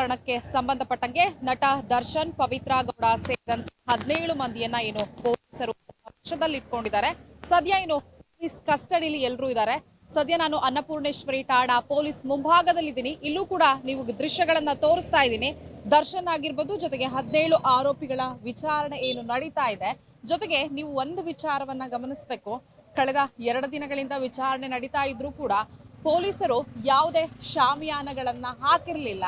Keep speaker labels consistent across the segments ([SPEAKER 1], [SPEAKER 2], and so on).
[SPEAKER 1] ಪ್ರಕರಣಕ್ಕೆ ಸಂಬಂಧಪಟ್ಟಂಗೆ ನಟ ದರ್ಶನ್, ಪವಿತ್ರ ಗೌಡ ಸೇರಿದಂತೆ 17 ಮಂದಿಯನ್ನ ಏನು ಪೊಲೀಸರು ವಶದಲ್ಲಿ ಇಟ್ಕೊಂಡಿದ್ದಾರೆ. ಸದ್ಯ ಏನು ಪೊಲೀಸ್ ಕಸ್ಟಡಿಲಿ ಎಲ್ಲರೂ ಇದ್ದಾರೆ. ಸದ್ಯ ನಾನು ಅನ್ನಪೂರ್ಣೇಶ್ವರಿ ಠಾಣಾ ಪೊಲೀಸ್ ಮುಂಭಾಗದಲ್ಲಿದ್ದೀನಿ. ಇಲ್ಲೂ ಕೂಡ ನೀವು ದೃಶ್ಯಗಳನ್ನ ತೋರಿಸ್ತಾ ಇದ್ದೀನಿ. ದರ್ಶನ್ ಆಗಿರ್ಬೋದು, ಜೊತೆಗೆ 17 ಆರೋಪಿಗಳ ವಿಚಾರಣೆ ಏನು ನಡೀತಾ ಇದೆ. ಜೊತೆಗೆ ನೀವು ಒಂದು ವಿಚಾರವನ್ನ ಗಮನಿಸಬೇಕು. ಕಳೆದ 2 ದಿನಗಳಿಂದ ವಿಚಾರಣೆ ನಡೀತಾ ಇದ್ರೂ ಕೂಡ ಪೊಲೀಸರು ಯಾವುದೇ ಶಾಮಿಯಾನಗಳನ್ನ ಹಾಕಿರಲಿಲ್ಲ.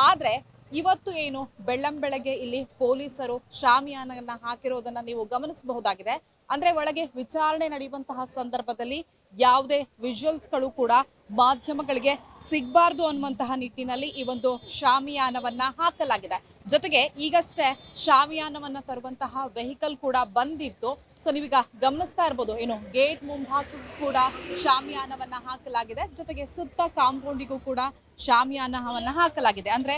[SPEAKER 1] ಆದ್ರೆ ಇವತ್ತು ಏನು ಬೆಳ್ಳಂಬೆಳಗ್ಗೆ ಇಲ್ಲಿ ಪೊಲೀಸರು ಶಾಮಿಯಾನಗಳನ್ನ ಹಾಕಿರೋದನ್ನ ನೀವು ಗಮನಿಸಬಹುದಾಗಿದೆ. ಅಂದ್ರೆ ಒಳಗೆ ವಿಚಾರಣೆ ನಡೆಯುವಂತಹ ಸಂದರ್ಭದಲ್ಲಿ ಯಾವುದೇ ವಿಜುವಲ್ಸ್ಗಳು ಕೂಡ ಮಾಧ್ಯಮಗಳಿಗೆ ಸಿಗಬಾರ್ದು ಅನ್ನುವಂತಹ ನಿಟ್ಟಿನಲ್ಲಿ ಈ ಒಂದು ಶಾಮಿಯಾನವನ್ನ ಹಾಕಲಾಗಿದೆ. ಜೊತೆಗೆ ಈಗಷ್ಟೇ ಶಾಮಿಯಾನವನ್ನ ತರುವಂತಹ ವೆಹಿಕಲ್ ಕೂಡ ಬಂದಿತ್ತು. ಸೊ ನೀವೀಗ ಗಮನಿಸ್ತಾ ಇರ್ಬೋದು, ಏನು ಗೇಟ್ ಮುಂಭಾಗ ಕೂಡ ಶಾಮಿಯಾನವನ್ನ ಹಾಕಲಾಗಿದೆ. ಜೊತೆಗೆ ಸುತ್ತ ಕಾಂಪೌಂಡಿಗೂ ಕೂಡ ಶಾಮಿಯಾನವನ್ನ ಹಾಕಲಾಗಿದೆ. ಅಂದ್ರೆ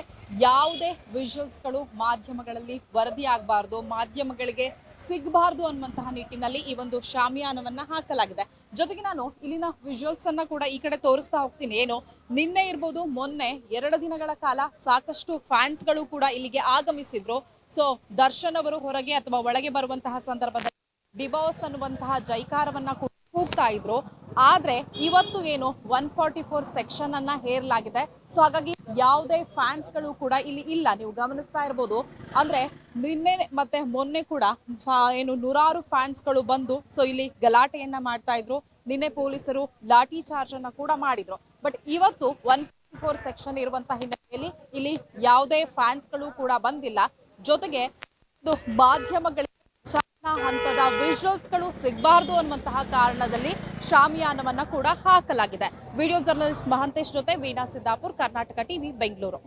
[SPEAKER 1] ಯಾವುದೇ ವಿಜುವಲ್ಸ್ಗಳು ಮಾಧ್ಯಮಗಳಲ್ಲಿ ವರದಿ ಆಗಬಾರ್ದು, ಮಾಧ್ಯಮಗಳಿಗೆ ಸಿಗಬಾರ್ದು ಅನ್ನುವಂತಹ ನಿಟ್ಟಿನಲ್ಲಿ ಈ ಒಂದು ಶಾಮಿಯಾನವನ್ನ ಹಾಕಲಾಗಿದೆ. ಜೊತೆಗೆ ನಾನು ಇಲ್ಲಿನ ವಿಜುವಲ್ಸ್ ಅನ್ನ ಕೂಡ ಈ ಕಡೆ ತೋರಿಸ್ತಾ ಹೋಗ್ತೀನಿ. ಏನು ನಿನ್ನೆ ಇರ್ಬೋದು, ಮೊನ್ನೆ 2 ದಿನಗಳ ಕಾಲ ಸಾಕಷ್ಟು ಫ್ಯಾನ್ಸ್ಗಳು ಕೂಡ ಇಲ್ಲಿಗೆ ಆಗಮಿಸಿದ್ರು. ಸೊ ದರ್ಶನ್ ಅವರು ಹೊರಗೆ ಅಥವಾ ಒಳಗೆ ಬರುವಂತಹ ಸಂದರ್ಭದಲ್ಲಿ ಡಿವೋರ್ಸ್ ಅನ್ನುವಂತಹ ಜೈಕಾರವನ್ನ ಕೂಗ್ತಾ ಇದ್ರು. ಆದ್ರೆ ಇವತ್ತು ಏನು 144 ಸೆಕ್ಷನ್ ಅನ್ನ ಹೇರಲಾಗಿದೆ. ಸೊ ಹಾಗಾಗಿ ಯಾವುದೇ ಫ್ಯಾನ್ಸ್ ಗಳು ಕೂಡ ಇಲ್ಲಿ ಇಲ್ಲ. ನೀವು ಗಮನಿಸ್ತಾ ಇರ್ಬೋದು. ಅಂದ್ರೆ ನಿನ್ನೆ ಮತ್ತೆ ಮೊನ್ನೆ ಕೂಡ ಏನು ನೂರಾರು ಫ್ಯಾನ್ಸ್ ಗಳು ಬಂದು ಸೊ ಇಲ್ಲಿ ಗಲಾಟೆಯನ್ನ ಮಾಡ್ತಾ ಇದ್ರು. ನಿನ್ನೆ ಪೊಲೀಸರು ಲಾಠಿ ಚಾರ್ಜ್ ಅನ್ನ ಕೂಡ ಮಾಡಿದ್ರು. ಬಟ್ ಇವತ್ತು 144 ಸೆಕ್ಷನ್ ಇರುವಂತಹ ಹಿನ್ನೆಲೆಯಲ್ಲಿ ಇಲ್ಲಿ ಯಾವುದೇ ಫ್ಯಾನ್ಸ್ ಗಳು ಕೂಡ ಬಂದಿಲ್ಲ. ಜೊತೆಗೆ ಮಾಧ್ಯಮಗಳಿಗೆ ಹಂತದ ವಿಜುವಲ್ಸ್ಗಳು ಸಿಗಬಾರ್ದು ಅನ್ನುವಂತಹ ಕಾರಣದಲ್ಲಿ ಶಾಮಿಯಾನವನ್ನ ಕೂಡ ಹಾಕಲಾಗಿದೆ. ವಿಡಿಯೋ ಜರ್ನಲಿಸ್ಟ್ ಮಹಂತೇಶ್ ಜೊತೆ ವೀಣಾ ಸಿದ್ದಾಪುರ್, ಕರ್ನಾಟಕ ಟಿವಿ, ಬೆಂಗಳೂರು.